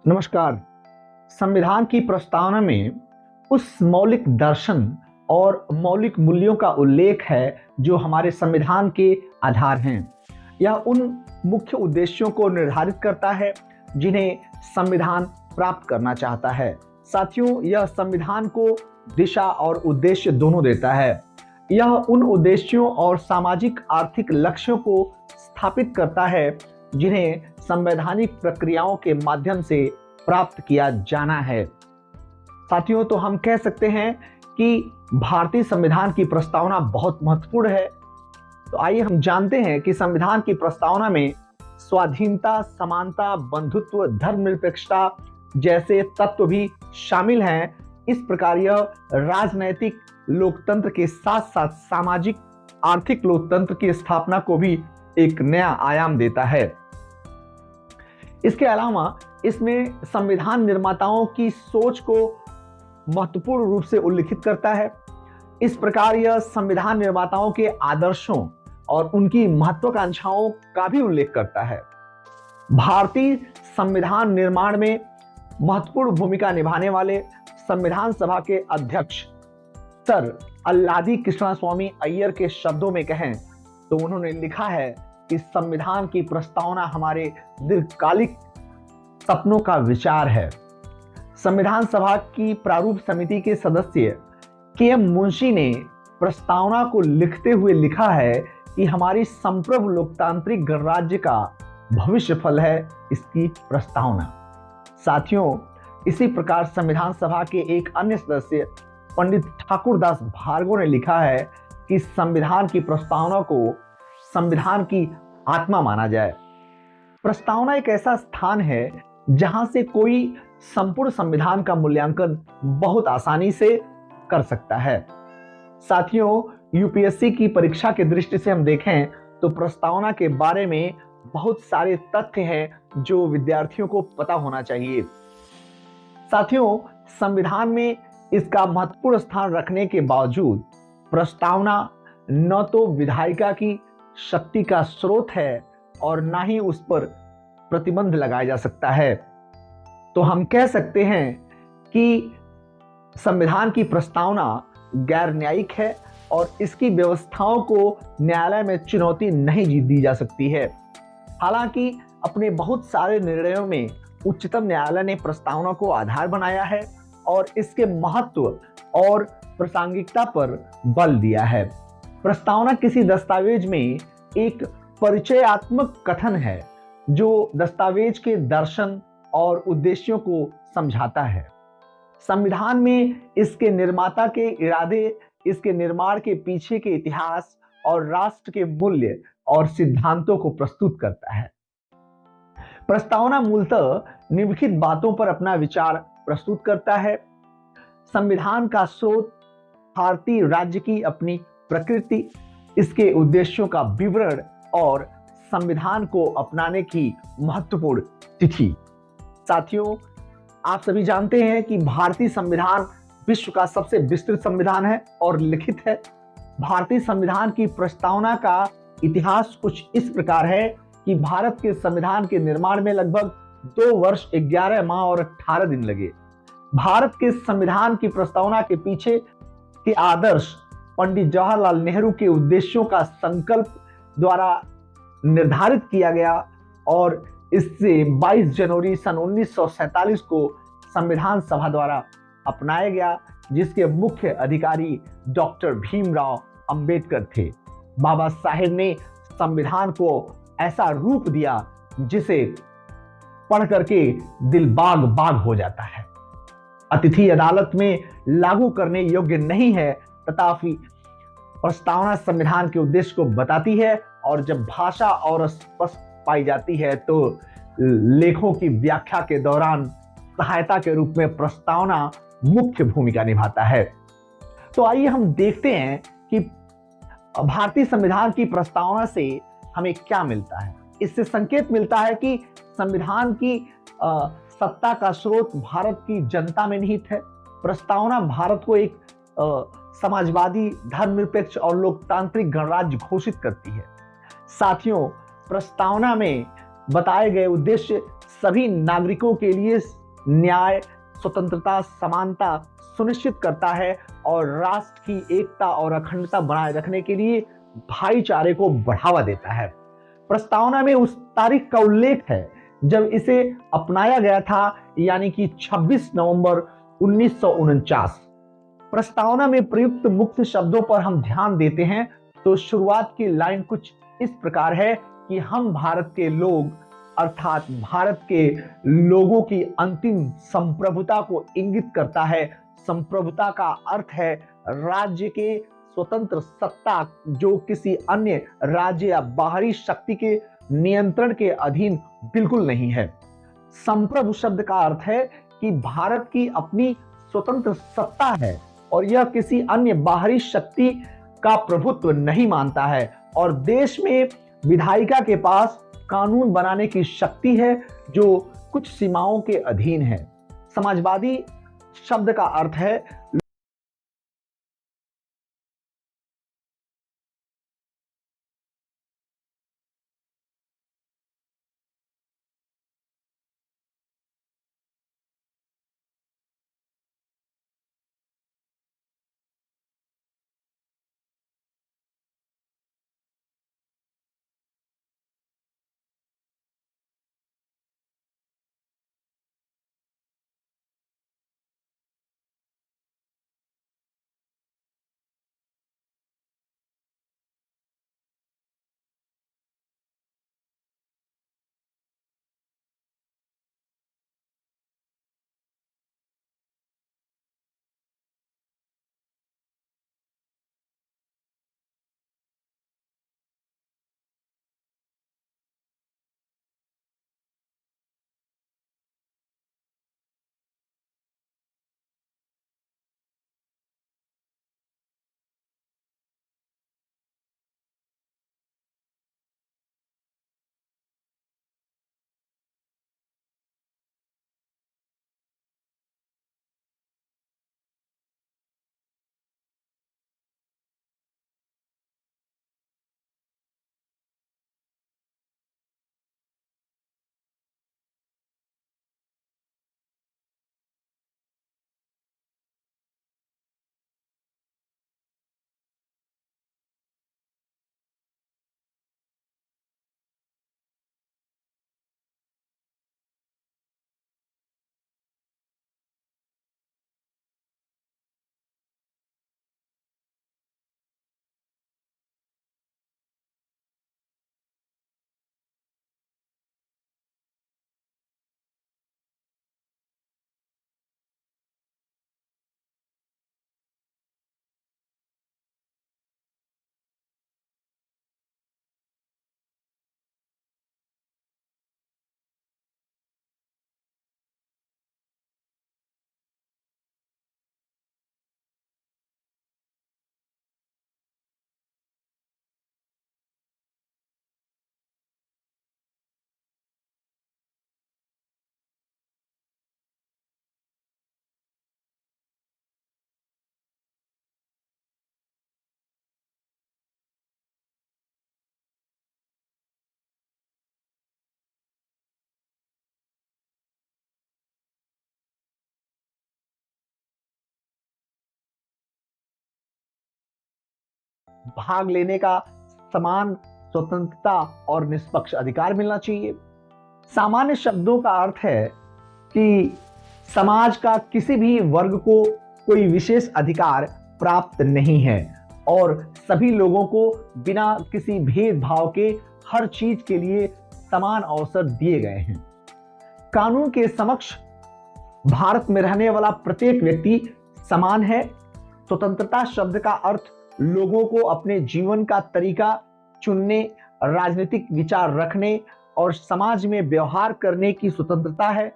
नमस्कार। संविधान की प्रस्तावना में उस मौलिक दर्शन और मौलिक मूल्यों का उल्लेख है जो हमारे संविधान के आधार हैं। यह उन मुख्य उद्देश्यों को निर्धारित करता है जिन्हें संविधान प्राप्त करना चाहता है। साथियों, यह संविधान को दिशा और उद्देश्य दोनों देता है। यह उन उद्देश्यों और सामाजिक आर्थिक लक्ष्यों को स्थापित करता है जिन्हें संवैधानिक प्रक्रियाओं के माध्यम से प्राप्त किया जाना है। साथियों, तो हम कह सकते हैं कि भारतीय संविधान की प्रस्तावना बहुत महत्वपूर्ण है। तो आइए हम जानते हैं कि संविधान की प्रस्तावना में स्वाधीनता, समानता, बंधुत्व, धर्मनिरपेक्षता जैसे तत्व भी शामिल हैं। इस प्रकार यह राजनैतिक लोकतंत्र के साथ साथ सामाजिक आर्थिक लोकतंत्र की स्थापना को भी एक नया आयाम देता है। इसके अलावा इसमें संविधान निर्माताओं की सोच को महत्वपूर्ण रूप से उल्लिखित करता है। इस प्रकार यह संविधान निर्माताओं के आदर्शों और उनकी महत्वाकांक्षाओं का भी उल्लेख करता है। भारतीय संविधान निर्माण में महत्वपूर्ण भूमिका निभाने वाले संविधान सभा के अध्यक्ष सर अल्लादी कृष्णस्वामी अय्यर के शब्दों में कहें तो उन्होंने लिखा है कि संविधान की प्रस्तावना हमारे दीर्घकालिक सपनों का विचार है। संविधान सभा की प्रारूप समिति के सदस्य के.एम. मुंशी ने प्रस्तावना को लिखते हुए लिखा है कि हमारी संप्रभु लोकतांत्रिक गणराज्य का भविष्य फल है इसकी प्रस्तावना। साथियों, इसी प्रकार संविधान सभा के एक अन्य सदस्य पंडित ठाकुरदास भार्गव ने लिखा है कि संविधान की प्रस्तावना को संविधान की आत्मा माना जाए। प्रस्तावना एक ऐसा स्थान है जहां से कोई संपूर्ण संविधान का मूल्यांकन बहुत आसानी से कर सकता है। साथियों, यूपीएससी की परीक्षा की दृष्टि से हम देखें तो प्रस्तावना के बारे में बहुत सारे तथ्य हैं जो विद्यार्थियों को पता होना चाहिए। साथियों, संविधान में इसका महत्वपूर्ण स्थान रखने के बावजूद प्रस्तावना न तो विधायिका की शक्ति का स्रोत है और ना ही उस पर प्रतिबंध लगाया जा सकता है। तो हम कह सकते हैं कि संविधान की प्रस्तावना गैर न्यायिक है और इसकी व्यवस्थाओं को न्यायालय में चुनौती नहीं दी जा सकती है। हालांकि अपने बहुत सारे निर्णयों में उच्चतम न्यायालय ने प्रस्तावना को आधार बनाया है और इसके महत्व और प्रासंगिकता पर बल दिया है। प्रस्तावना किसी दस्तावेज में एक परिचयात्मक कथन है जो दस्तावेज के दर्शन और उद्देश्यों को समझाता है। संविधान में इसके निर्माता के इरादे, इसके निर्माण के पीछे के इतिहास और राष्ट्र के मूल्य और सिद्धांतों को प्रस्तुत करता है। प्रस्तावना मूलतः निम्नलिखित बातों पर अपना विचार प्रस्तुत करता है। संविधान का स्रोत, भारतीय राज्य की अपनी प्रकृति, इसके उद्देश्यों का विवरण और संविधान को अपनाने की महत्वपूर्ण तिथि। साथियों, आप सभी जानते हैं कि भारतीय संविधान विश्व का सबसे विस्तृत संविधान है और लिखित है। भारतीय संविधान की प्रस्तावना का इतिहास कुछ इस प्रकार है कि भारत के संविधान के निर्माण में लगभग 2 वर्ष 11 माह और 18 दिन लगे। भारत के संविधान की प्रस्तावना के पीछे के आदर्श पंडित जवाहरलाल नेहरू के उद्देश्यों का संकल्प द्वारा निर्धारित किया गया और इससे 22 जनवरी सन 1947 को संविधान सभा द्वारा अपनाया गया, जिसके मुख्य अधिकारी डॉक्टर भीमराव अंबेडकर थे। बाबा साहेब ने संविधान को ऐसा रूप दिया जिसे पढ़ करके दिल बाग बाग हो जाता है। अतिथि अदालत में लागू करने योग्य नहीं है, तथापि प्रस्तावना संविधान के उद्देश्य को बताती है और जब भाषा और स्पष्ट पाई जाती है तो लेखों की व्याख्या के दौरान सहायता के रूप में प्रस्तावना मुख्य भूमिका निभाता है। तो आइए हम देखते हैं कि भारतीय संविधान की प्रस्तावना से हमें क्या मिलता है। इससे संकेत मिलता है कि संविधान की सत्ता का स्रोत भारत की जनता में निहित है। प्रस्तावना भारत को एक समाजवादी, धर्मनिरपेक्ष और लोकतांत्रिक गणराज्य घोषित करती है। साथियों, प्रस्तावना में बताए गए उद्देश्य सभी नागरिकों के लिए न्याय, स्वतंत्रता, समानता सुनिश्चित करता है और राष्ट्र की एकता और अखंडता बनाए रखने के लिए भाईचारे को बढ़ावा देता है। प्रस्तावना में उस तारीख का उल्लेख है जब इसे अपनाया गया था, यानी कि 26 नवंबर 1949। प्रस्तावना में प्रयुक्त मुख्य शब्दों पर हम ध्यान देते हैं तो शुरुआत की लाइन कुछ इस प्रकार है कि हम भारत के लोग, अर्थात भारत के लोगों की अंतिम संप्रभुता को इंगित करता है। संप्रभुता का अर्थ है राज्य के स्वतंत्र सत्ता जो किसी अन्य राज्य या बाहरी शक्ति के नियंत्रण के अधीन बिल्कुल नहीं है। संप्रभु शब्द का अर्थ है कि भारत की अपनी स्वतंत्र सत्ता है और यह किसी अन्य बाहरी शक्ति का प्रभुत्व नहीं मानता है, और देश में विधायिका के पास कानून बनाने की शक्ति है जो कुछ सीमाओं के अधीन है। समाजवादी शब्द का अर्थ है भाग लेने का समान स्वतंत्रता और निष्पक्ष अधिकार मिलना चाहिए। सामान्य शब्दों का अर्थ है कि समाज का किसी भी वर्ग को कोई विशेष अधिकार प्राप्त नहीं है और सभी लोगों को बिना किसी भेदभाव के हर चीज के लिए समान अवसर दिए गए हैं। कानून के समक्ष भारत में रहने वाला प्रत्येक व्यक्ति समान है। स्वतंत्रता शब्द का अर्थ लोगों को अपने जीवन का तरीका चुनने, राजनीतिक विचार रखने और समाज में व्यवहार करने की स्वतंत्रता है।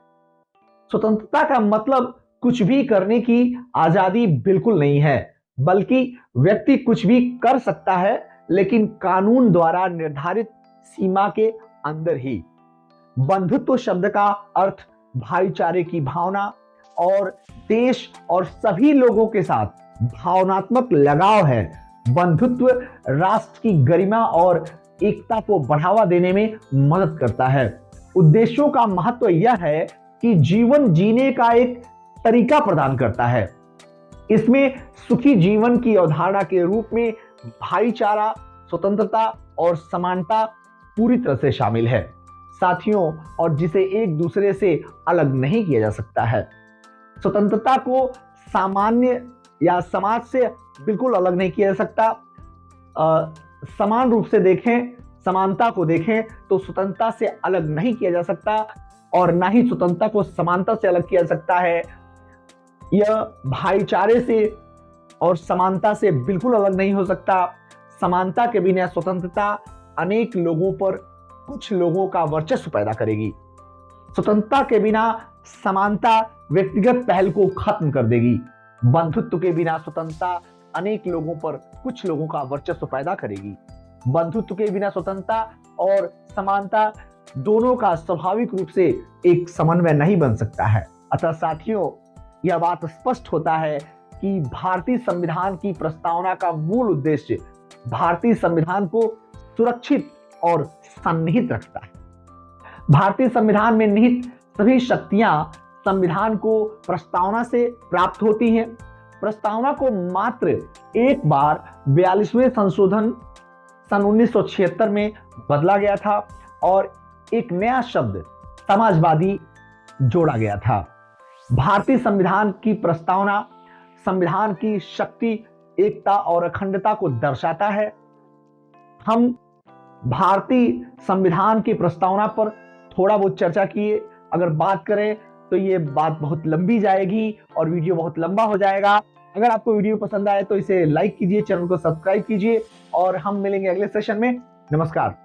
स्वतंत्रता का मतलब कुछ भी करने की आजादी बिल्कुल नहीं है, बल्कि व्यक्ति कुछ भी कर सकता है, लेकिन कानून द्वारा निर्धारित सीमा के अंदर ही। बंधुत्व शब्द का अर्थ भाईचारे की भावना और देश और सभी लोगों के साथ भावनात्मक लगाव है। बंधुत्व राष्ट्र की गरिमा और एकता को बढ़ावा देने में मदद करता है। उद्देश्यों का महत्व यह है कि जीवन जीने का एक तरीका प्रदान करता है। इसमें सुखी जीवन की अवधारणा के रूप में भाईचारा, स्वतंत्रता और समानता पूरी तरह से शामिल है साथियों, और जिसे एक दूसरे से अलग नहीं किया जा सकता है। स्वतंत्रता को सामान्य या समाज से बिल्कुल अलग नहीं किया जा सकता। समान रूप से देखें, समानता को देखें तो स्वतंत्रता से अलग नहीं किया जा सकता और ना ही स्वतंत्रता को समानता से अलग किया जा सकता है। यह भाईचारे से और समानता से बिल्कुल अलग नहीं हो सकता। समानता के बिना स्वतंत्रता अनेक लोगों पर कुछ लोगों का वर्चस्व पैदा करेगी। स्वतंत्रता के बिना समानता व्यक्तिगत पहल को खत्म कर देगी। बंधुत्व के बिना स्वतंत्रता अनेक लोगों पर कुछ लोगों का वर्चस्व पैदा करेगी। बंधुत्व के बिना स्वतंत्रता और समानता दोनों का स्वाभाविक रूप से एक समन्वय नहीं बन सकता है। अतः साथियों, यह बात स्पष्ट होता है कि भारतीय संविधान की प्रस्तावना का मूल उद्देश्य भारतीय संविधान को सुरक्षित और सन्निहित रखता है। भारतीय संविधान में निहित सभी शक्तियां संविधान को प्रस्तावना से प्राप्त होती हैं। प्रस्तावना को मात्र एक बार 42वें संशोधन सन 1976 में बदला गया था और एक नया शब्द समाजवादी जोड़ा गया था। भारतीय संविधान की प्रस्तावना संविधान की शक्ति, एकता और अखंडता को दर्शाता है। हम भारतीय संविधान की प्रस्तावना पर थोड़ा बहुत चर्चा किए। अगर बात करें तो ये बात बहुत लंबी जाएगी और वीडियो बहुत लंबा हो जाएगा। अगर आपको वीडियो पसंद आए तो इसे लाइक कीजिए, चैनल को सब्सक्राइब कीजिए और हम मिलेंगे अगले सेशन में। नमस्कार।